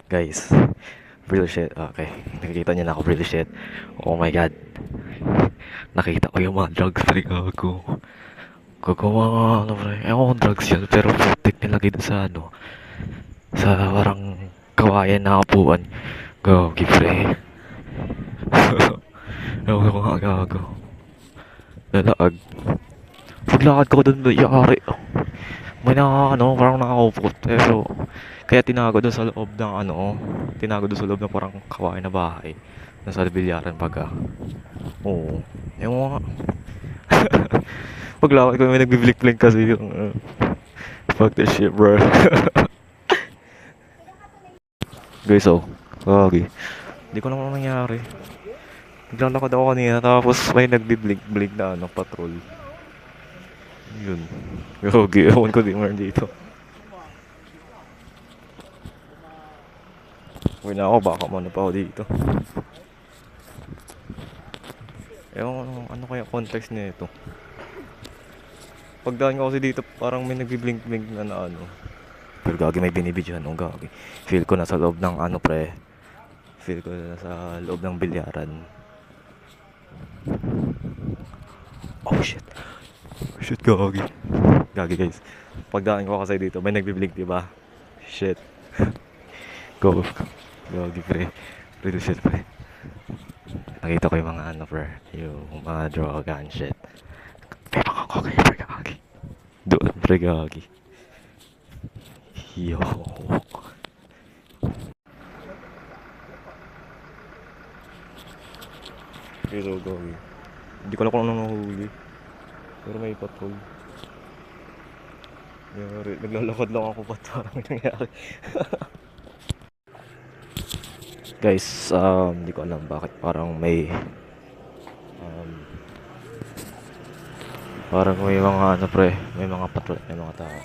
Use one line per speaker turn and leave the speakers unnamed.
Guys, real shit. Okay, nakikita niyo na ako, real shit. Oh my god. Nakita ko yung mga drugs trip ako. Gagawa nga, ano pre. Ewan kung drugs yun, pero putik nilagay doon sa ano. Sa parang kawayan na kapuan. Gagi pre. Ewan ko nga gago. Nalaag. Paglakad ko doon, yari. May ano, parang nakakaupot. Pero, kaya tinago doon sa loob ng ano, tinago doon sa loob ng parang kawain na bahay. Nasa bilyaran baga. Oo. Ewan ko nga. Paglakad ko may nagbiblink-blink kasi yung fuck this shit bro. Guys oh. Kagi. Hindi ko naman nangyari. Naglalakad ako kanina tapos may nagbiblink-blink na ano, patrol. Yun. Kagi. Ewan ko din meron dito. Uwi na ako baka mano pa ako dito. Ewan ko ano kaya context nito. Pagdaan ko kasi dito parang may nagbiblink-blink na ano. Pero gagi may binibidyohan. Oh gagi. Feel ko nasa loob ng ano pre. Feel ko nasa loob ng bilyaran. Oh shit. Shit gagi. Gagi guys. Pagdaan ko kasi dito may nagbiblink diba? Shit. Go. Gagi pre. Real shit pre. Nakita ko yung mga ano pre. Yung mga droga and shit. May mga kokay pre gagi. Doon pre gagi. Yo. Pero gagi. Hindi ko alam kung anong nahuli. Pero may patrol. Nangyari. Naglalakad lang ako ba't parang nangyari. Guys, hindi ko alam bakit um, parang may mga ano pre, may mga patrol, may mga tao.